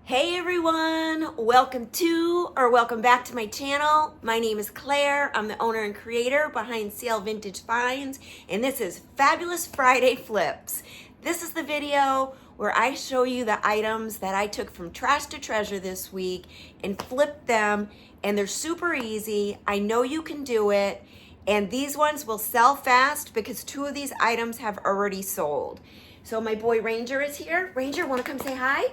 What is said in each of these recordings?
Hey everyone, welcome back to my channel. My name is Claire. I'm the owner and creator behind Sale Vintage Finds, and this is Fabulous Friday Flips. This is the video where I show you the items that I took from trash to treasure this week and flipped them, and they're super easy. I know you can do it, and these ones will sell fast because two of these items have already sold. So my boy Ranger is here. Ranger, wanna come say hi?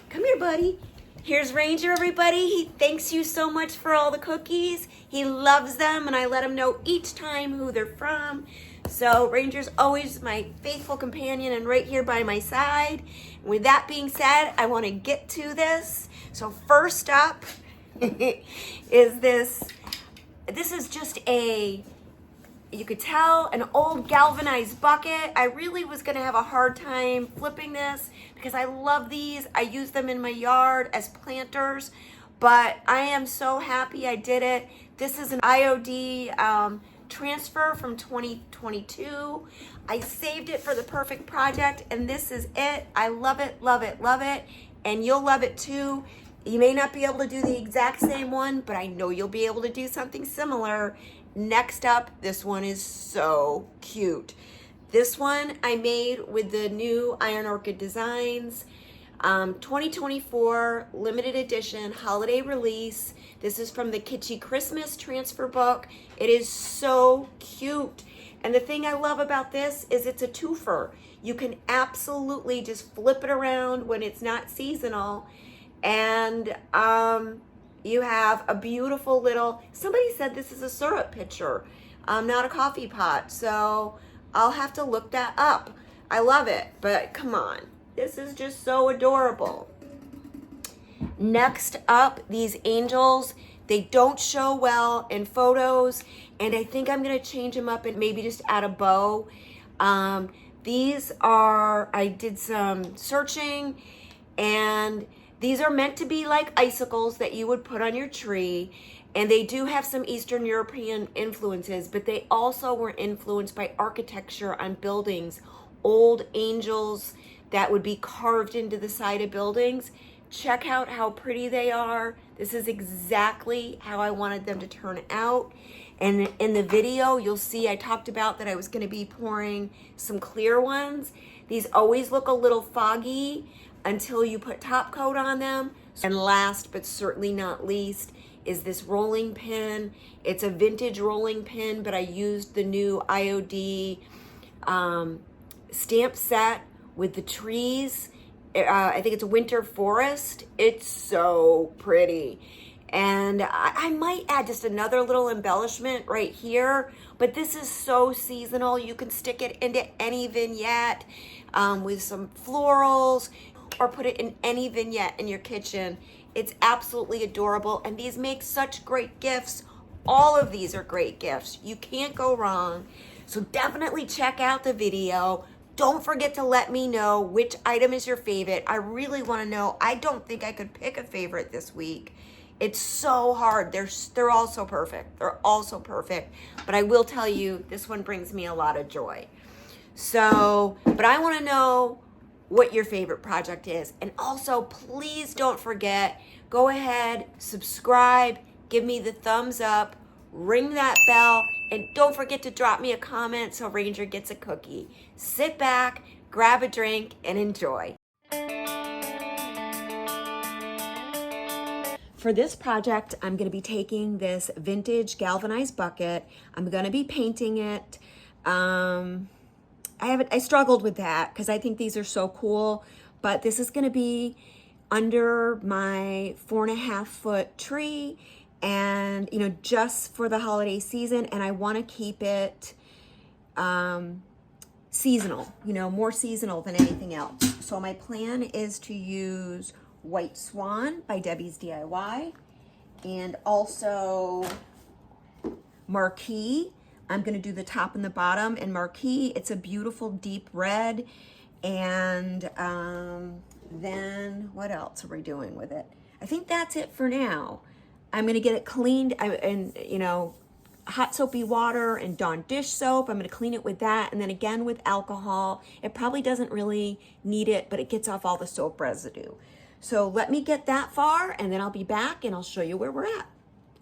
Come here, buddy. Here's Ranger, everybody. He thanks you so much for all the cookies. He loves them, and I let him know each time who they're from. So Ranger's always my faithful companion and right here by my side. And with that being said, I want to get to this. So first up is this. This is just you could tell, an old galvanized bucket. I really was gonna have a hard time flipping this because I love these. I use them in my yard as planters, but I am so happy I did it. This is an IOD transfer from 2022. I saved it for the perfect project, and this is it. I love it, love it, love it, and you'll love it too. You may not be able to do the exact same one, but I know you'll be able to do something similar. Next up, this one is so cute. This one I made with the new Iron Orchid Designs 2024 limited edition holiday release. This is from the Kitschy Christmas transfer book. It is so cute. And the thing I love about this is it's a twofer. You can absolutely just flip it around when it's not seasonal. And you have a beautiful little, somebody said this is a syrup pitcher, not a coffee pot. So I'll have to look that up. I love it, but come on. This is just so adorable. Next up, these angels. They don't show well in photos, and I think I'm gonna change them up and maybe just add a bow. These are, I did some searching, and these are meant to be like icicles that you would put on your tree, and they do have some Eastern European influences, but they also were influenced by architecture on buildings, old angels that would be carved into the side of buildings. Check out how pretty they are. This is exactly how I wanted them to turn out. And in the video, you'll see I talked about that I was gonna be pouring some clear ones. These always look a little foggy until you put top coat on them. And last but certainly not least is this rolling pin. It's a vintage rolling pin, but I used the new IOD stamp set with the trees. I think it's winter forest. It's so pretty. And I might add just another little embellishment right here, but this is so seasonal. You can stick it into any vignette with some florals, or put it in any vignette in your kitchen. It's absolutely adorable, and these make such great gifts. All of these are great gifts. You can't go wrong. So definitely check out the video. Don't forget to let me know which item is your favorite. I really want to know. I don't think I could pick a favorite this week. It's so hard. They're all so perfect. They're all so perfect. But I will tell you, this one brings me a lot of joy. So, but I want to know what your favorite project is. And also, please don't forget, go ahead, subscribe, give me the thumbs up, ring that bell, and don't forget to drop me a comment so Ranger gets a cookie. Sit back, grab a drink, and enjoy. For this project, I'm gonna be taking this vintage galvanized bucket. I'm gonna be painting it. I struggled with that because I think these are so cool, but this is gonna be under my 4.5 foot tree, and just for the holiday season, and I wanna keep it seasonal, more seasonal than anything else. So my plan is to use White Swan by Debbie's DIY, and also Marquee. I'm gonna do the top and the bottom, and Marquee, it's a beautiful deep red. And then what else are we doing with it? I think that's it for now. I'm gonna get it cleaned, and hot soapy water and Dawn dish soap. I'm gonna clean it with that, and then again with alcohol. It probably doesn't really need it, but it gets off all the soap residue. So let me get that far and then I'll be back and I'll show you where we're at.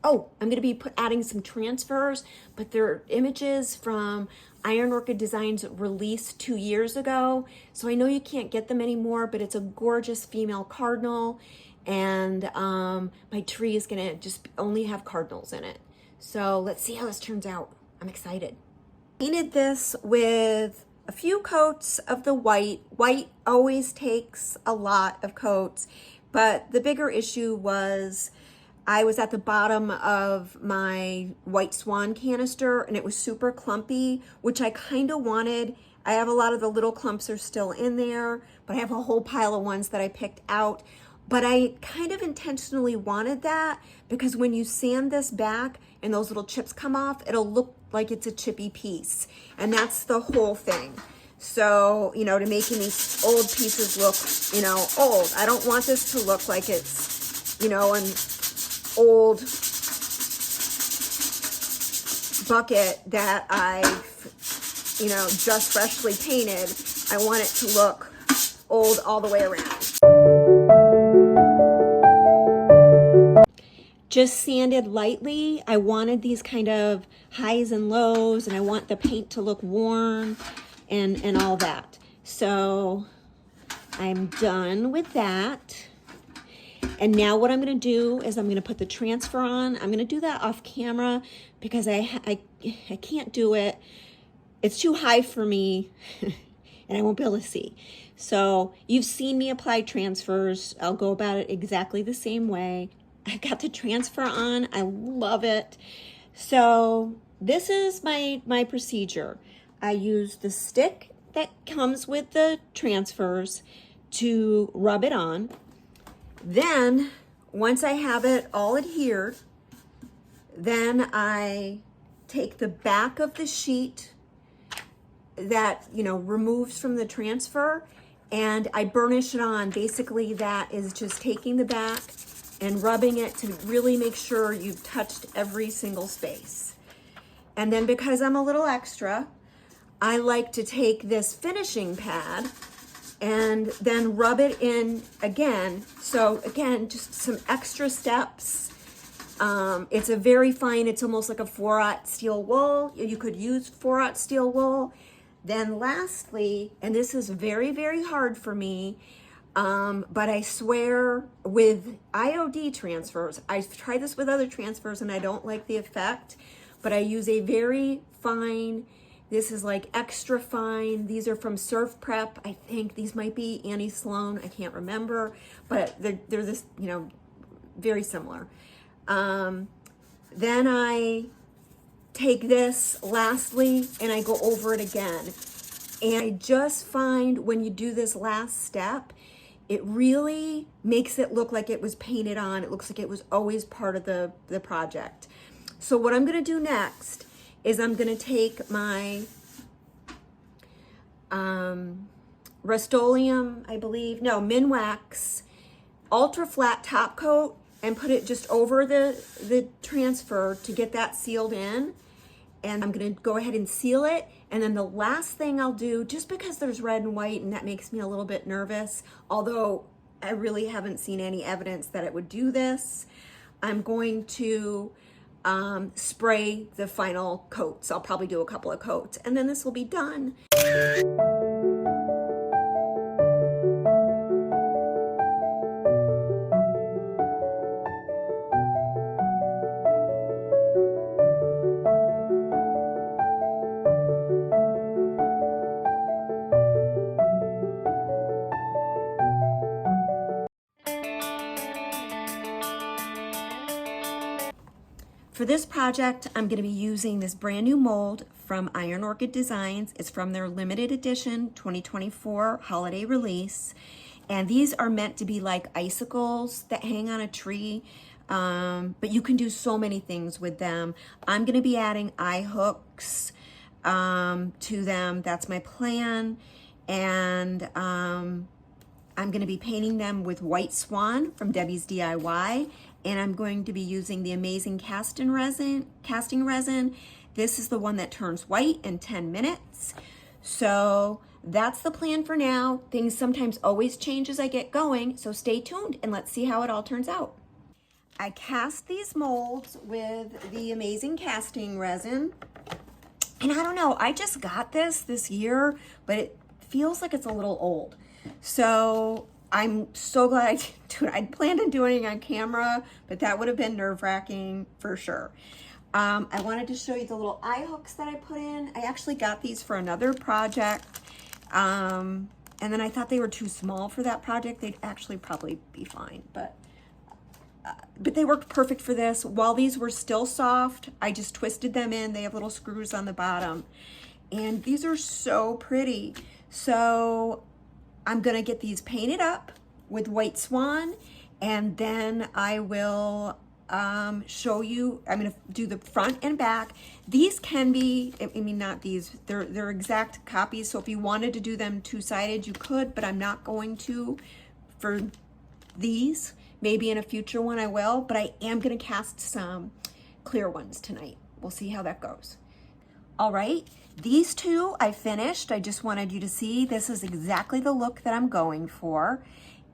Oh, I'm gonna be adding some transfers, but they're images from Iron Orchid Designs released 2 years ago. So I know you can't get them anymore, but it's a gorgeous female cardinal. And my tree is gonna just only have cardinals in it. So let's see how this turns out. I'm excited. Painted this with a few coats of the white. White always takes a lot of coats, but the bigger issue was I was at the bottom of my white swan canister and it was super clumpy, which I kind of wanted. I have a lot of the little clumps are still in there, but I have a whole pile of ones that I picked out. But I kind of intentionally wanted that because when you sand this back and those little chips come off, it'll look like it's a chippy piece. And that's the whole thing. So, you know, to making these old pieces look, you know, old. I don't want this to look like it's, you know, an old bucket that I've, you know, just freshly painted. I want it to look old all the way around. Just sanded lightly. I wanted these kind of highs and lows, and I want the paint to look warm and all that. So I'm done with that. And now what I'm gonna do is I'm gonna put the transfer on. I'm gonna do that off camera because I can't do it. It's too high for me and I won't be able to see. So you've seen me apply transfers. I'll go about it exactly the same way. I got the transfer on. I love it. So this is my procedure. I use the stick that comes with the transfers to rub it on. Then once I have it all adhered, then I take the back of the sheet that, you know, removes from the transfer and I burnish it on. Basically that is just taking the back and rubbing it to really make sure you've touched every single space. And then because I'm a little extra, I like to take this finishing pad and then rub it in again. So again, just some extra steps. It's a very fine, it's almost like a 4/0 steel wool. You could use 4/0 steel wool. Then lastly, and this is very, very hard for me, but I swear with IOD transfers, I've tried this with other transfers and I don't like the effect, but I use a very fine, this is like extra fine. These are from Surf Prep. I think these might be Annie Sloan. I can't remember, but they're this, you know, very similar. Then I take this lastly and I go over it again. And I just find when you do this last step, it really makes it look like it was painted on. It looks like it was always part of the project. So what I'm gonna do next is I'm gonna take my Rust-Oleum, I believe, no, Minwax ultra flat top coat and put it just over the transfer to get that sealed in. And I'm gonna go ahead and seal it. And then the last thing I'll do, just because there's red and white and that makes me a little bit nervous, although I really haven't seen any evidence that it would do this, I'm going to spray the final coats. I'll probably do a couple of coats and then this will be done. For this project, I'm going to be using this brand new mold from Iron Orchid Designs. It's from their limited edition 2024 holiday release. And these are meant to be like icicles that hang on a tree, but you can do so many things with them. I'm going to be adding eye hooks to them. That's my plan. And I'm going to be painting them with White Swan from Debbie's DIY. And I'm going to be using the amazing casting resin. This is the one that turns white in 10 minutes. So that's the plan for now. Things sometimes always change as I get going, so stay tuned and let's see how it all turns out. I cast these molds with the amazing casting resin. And I don't know, I just got this year, but it feels like it's a little old. So I'm so glad I didn't do it. I'd planned on doing it on camera, but that would have been nerve-wracking for sure. I wanted to show you the little eye hooks that I put in. I actually got these for another project. And then I thought they were too small for that project. They'd actually probably be fine, but they worked perfect for this. While these were still soft, I just twisted them in. They have little screws on the bottom. And these are so pretty. So I'm gonna get these painted up with white swan, and then I will show you, I'm gonna do the front and back. These can be, I mean, not these, they're exact copies. So if you wanted to do them two-sided, you could, but I'm not going to for these. Maybe in a future one I will, but I am gonna cast some clear ones tonight. We'll see how that goes. All right, these two I finished. I just wanted you to see this is exactly the look that I'm going for.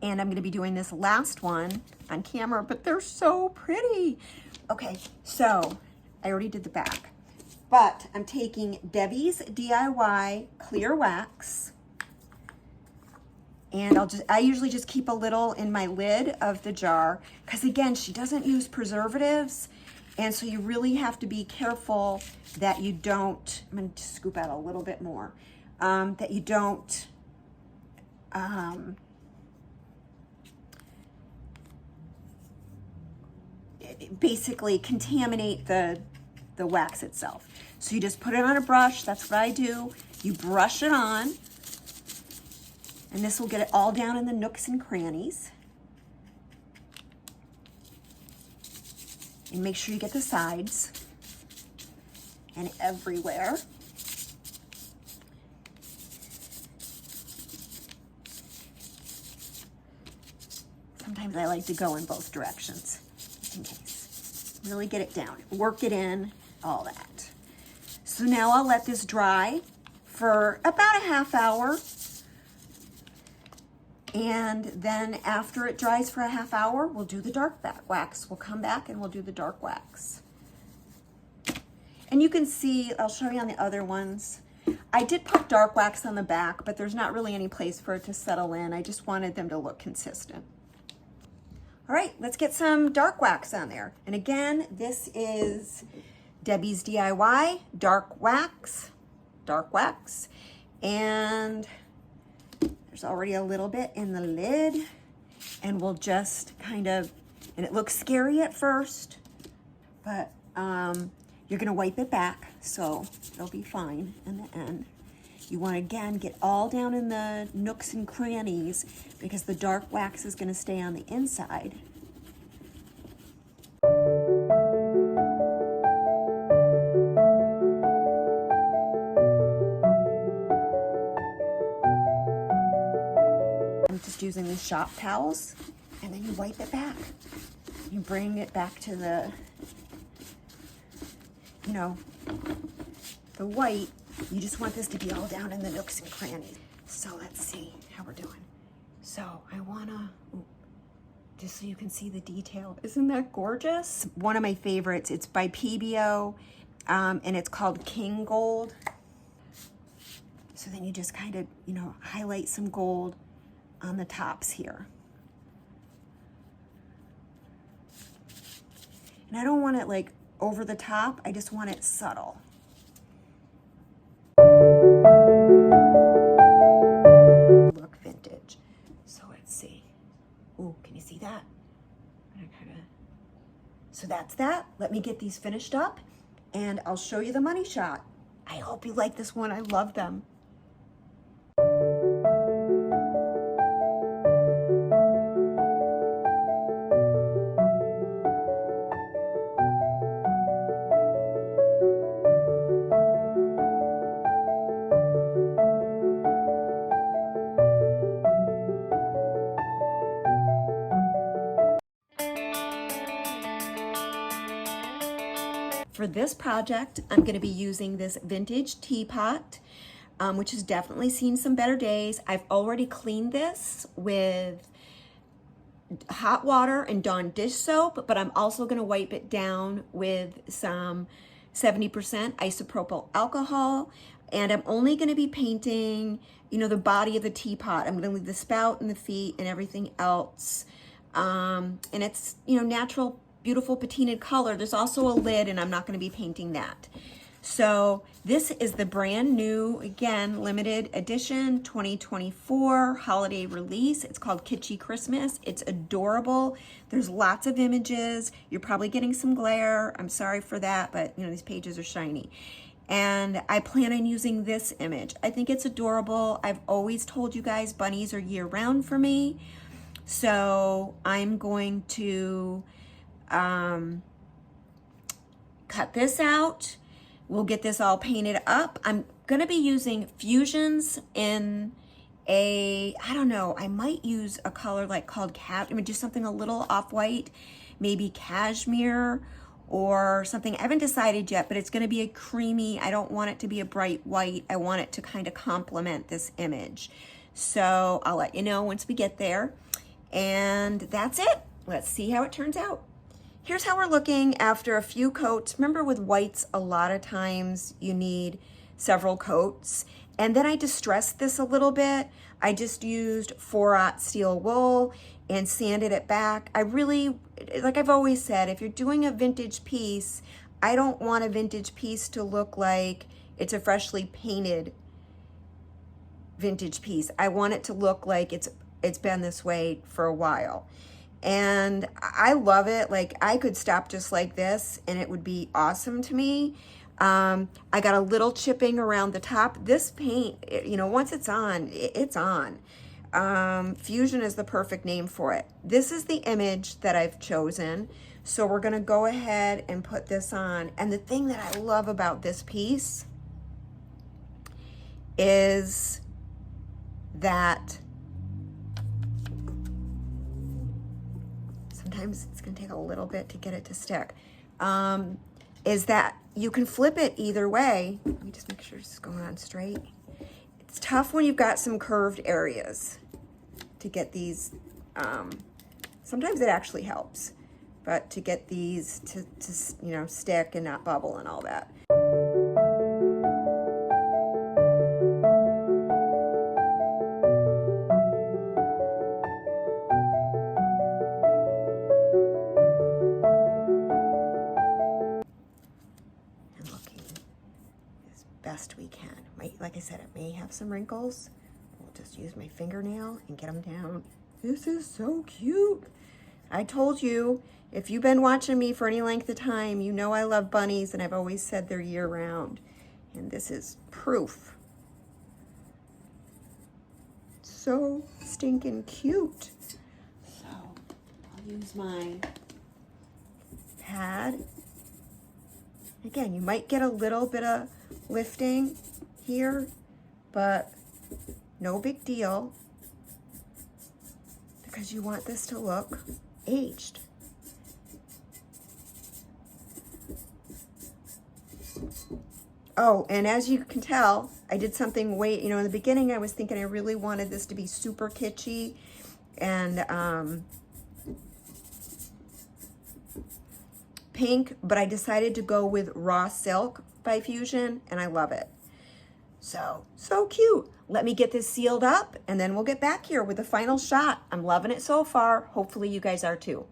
And I'm gonna be doing this last one on camera, but they're so pretty. Okay, so I already did the back, but I'm taking Debbie's DIY clear wax. And I usually just keep a little in my lid of the jar, because again, she doesn't use preservatives. And so you really have to be careful that you don't, I'm gonna just scoop out a little bit more, that you don't, basically contaminate the wax itself. So you just put it on a brush, that's what I do. You brush it on, and this will get it all down in the nooks and crannies. And make sure you get the sides and everywhere. Sometimes I like to go in both directions, just in case. Really get it down, work it in, all that. So now I'll let this dry for about a half hour. And then after it dries for a half hour, we'll do the dark wax. We'll come back and we'll do the dark wax. And you can see, I'll show you on the other ones. I did put dark wax on the back, but there's not really any place for it to settle in. I just wanted them to look consistent. All right, let's get some dark wax on there. And again, this is Debbie's DIY dark wax. And there's already a little bit in the lid, and we'll just kind of, and it looks scary at first, but you're gonna wipe it back, so it'll be fine in the end. You wanna, again, get all down in the nooks and crannies because the dark wax is gonna stay on the inside. Using the shop towels, and then you wipe it back. You bring it back to the, you know, the white. You just want this to be all down in the nooks and crannies. So let's see how we're doing. So I wanna, just so you can see the detail. Isn't that gorgeous? One of my favorites, it's by PBO, and it's called King Gold. So then you just kind of, you know, highlight some gold on the tops here. And I don't want it like over the top, I just want it subtle. Look vintage. So let's see. Ooh, can you see that? So that's that. Let me get these finished up and I'll show you the money shot. I hope you like this one, I love them. For this project, I'm going to be using this vintage teapot. which has definitely seen some better days. I've already cleaned this with hot water and Dawn dish soap, but I'm also going to wipe it down with some 70% isopropyl alcohol. And I'm only going to be painting, you know, the body of the teapot. I'm going to leave the spout and the feet and everything else. And it's, you know, natural, beautiful patinaed color. There's also a lid, and I'm not going to be painting that. So this is the brand new, again, limited edition 2024 holiday release. It's called Kitschy Christmas. It's adorable. There's lots of images. You're probably getting some glare. I'm sorry for that, but you know, these pages are shiny. And I plan on using this image. I think it's adorable. I've always told you guys bunnies are year round for me. So I'm going to cut this out. We'll get this all painted up. I'm gonna be using fusions in I don't know, I might use a color like called just something a little off-white, maybe cashmere or something. I haven't decided yet, but it's gonna be a creamy, I don't want it to be a bright white. I want it to kind of complement this image. So I'll let you know once we get there. And that's it. Let's see how it turns out. Here's how we're looking after a few coats. Remember with whites, a lot of times you need several coats. And then I distressed this a little bit. I just used 4/0 steel wool and sanded it back. I really, like I've always said, if you're doing a vintage piece, I don't want a vintage piece to look like it's a freshly painted vintage piece. I want it to look like it's been this way for a while. And I love it. Like I could stop just like this and it would be awesome to me. I got a little chipping around the top. This paint, you know, once it's on, it's on. Fusion is the perfect name for it. This is the image that I've chosen. So we're gonna go ahead and put this on. And the thing that I love about this piece is that sometimes it's gonna take a little bit to get it to stick, is that you can flip it either way. Let me just make sure it's going on straight. It's tough when you've got some curved areas to get these, sometimes it actually helps, but to get these to you know, stick and not bubble and all that. Best we can. Like I said, it may have some wrinkles. We'll just use my fingernail and get them down. This is so cute. I told you, if you've been watching me for any length of time, you know I love bunnies, and I've always said they're year round. And this is proof. So stinking cute. So I'll use my pad. Again, you might get a little bit of lifting here, but no big deal because you want this to look aged. Oh, and as you can tell, I did something way, you know, in the beginning I was thinking I really wanted this to be super kitschy and pink, but I decided to go with Raw Silk by Fusion, and I love it. So cute. Let me get this sealed up, and then we'll get back here with the final shot. I'm loving it so far. Hopefully you guys are too.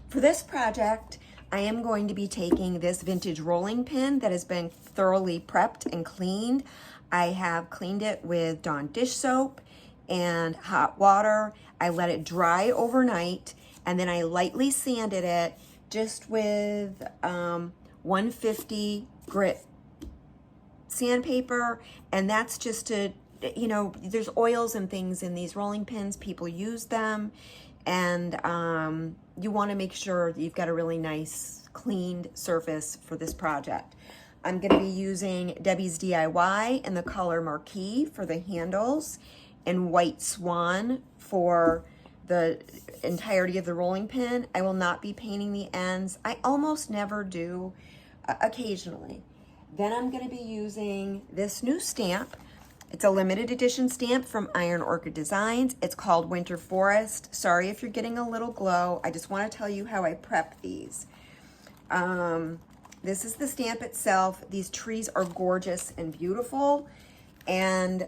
For this project, I am going to be taking this vintage rolling pin that has been thoroughly prepped and cleaned. I have cleaned it with Dawn dish soap and hot water. I let it dry overnight, and then I lightly sanded it just with 150 grit sandpaper, and that's just to, you know, there's oils and things in these rolling pins. People use them, And you want to make sure that you've got a really nice cleaned surface for this project. I'm going to be using Debbie's DIY in the color Marquee for the handles and White Swan for the entirety of the rolling pin. I will not be painting the ends. I almost never do, occasionally. Then I'm going to be using this new stamp. It's a limited edition stamp from Iron Orchid Designs. It's called Winter Forest. Sorry if you're getting a little glow. I just want to tell you how I prep these. This is the stamp itself. These trees are gorgeous and beautiful. And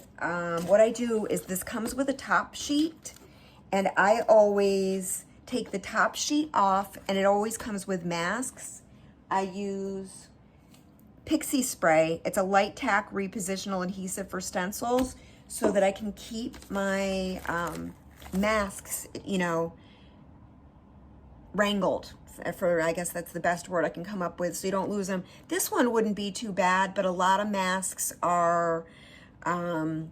what I do is this comes with a top sheet, and I always take the top sheet off, and it always comes with masks. I use Pixie Spray. It's a light tack repositional adhesive for stencils so that I can keep my masks, you know, wrangled. For I guess that's the best word I can come up with, so you don't lose them. This one wouldn't be too bad, but a lot of masks are, you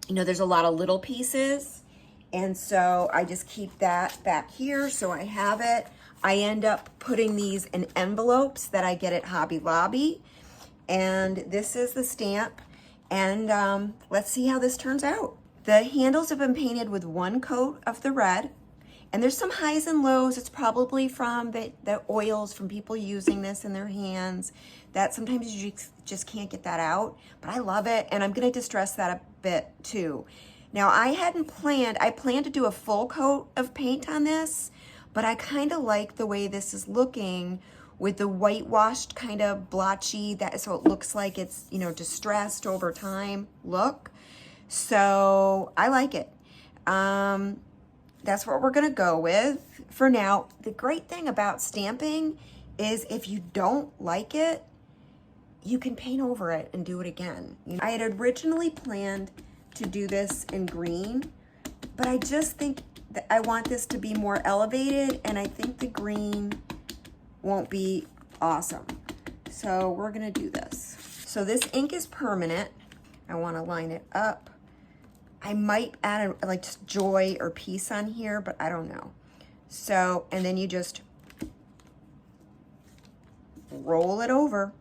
know, there's a lot of little pieces, and so I just keep that back here so I have it. I end up putting these in envelopes that I get at Hobby Lobby, and this is the stamp, and let's see how this turns out. The handles have been painted with one coat of the red. And there's some highs and lows. It's probably from the oils from people using this in their hands that sometimes you just can't get that out. But I love it, and I'm going to distress that a bit too. Now, I planned to do a full coat of paint on this, but I kind of like the way this is looking with the whitewashed kind of blotchy, so it looks like it's, you know, distressed over time look. So I like it. That's what we're gonna go with for now. The great thing about stamping is if you don't like it, you can paint over it and do it again. You know, I had originally planned to do this in green, but I just think that I want this to be more elevated, and I think the green won't be awesome. So we're gonna do this. So this ink is permanent. I wanna line it up. I might add like joy or peace on here, but I don't know. So, and then you just roll it over.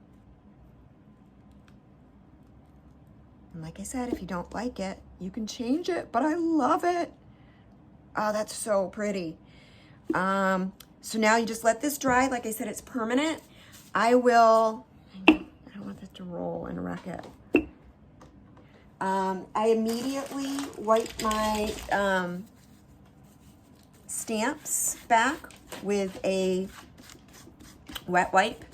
And like I said, if you don't like it, you can change it, but I love it. Oh, that's so pretty. So now you just let this dry. Like I said, it's permanent. I don't want this to roll and wreck it. I immediately wipe my stamps back with a wet wipe.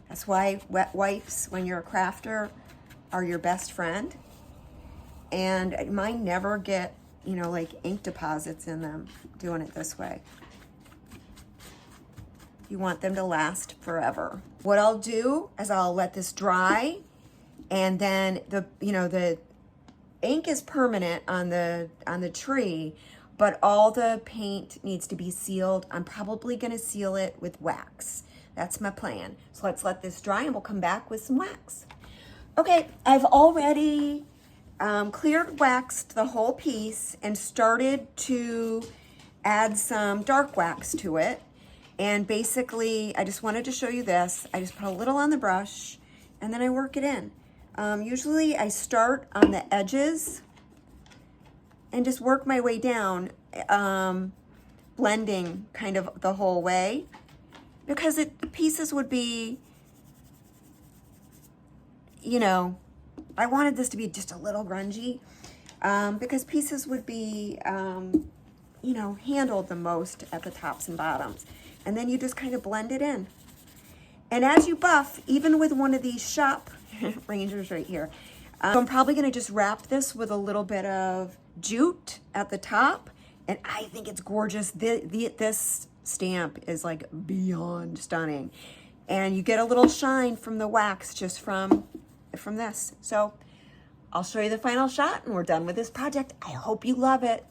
That's why wet wipes, when you're a crafter, are your best friend. And mine never get, you know, like ink deposits in them doing it this way. You want them to last forever. What I'll do is I'll let this dry, and then the ink is permanent on the tree, but all the paint needs to be sealed. I'm probably gonna seal it with wax. That's my plan. So let's let this dry and we'll come back with some wax. Okay, I've already cleared waxed the whole piece and started to add some dark wax to it. And basically, I just wanted to show you this. I just put a little on the brush and then I work it in. Usually I start on the edges and just work my way down, blending kind of the whole way, because the pieces would be, you know, I wanted this to be just a little grungy, because pieces would be, you know, handled the most at the tops and bottoms. And then you just kind of blend it in. And as you buff, even with one of these shop Rangers right here, so I'm probably gonna just wrap this with a little bit of jute at the top, and I think it's gorgeous. This stamp is like beyond stunning, and you get a little shine from the wax just from this. So I'll show you the final shot, and we're done with this project. I hope you love it.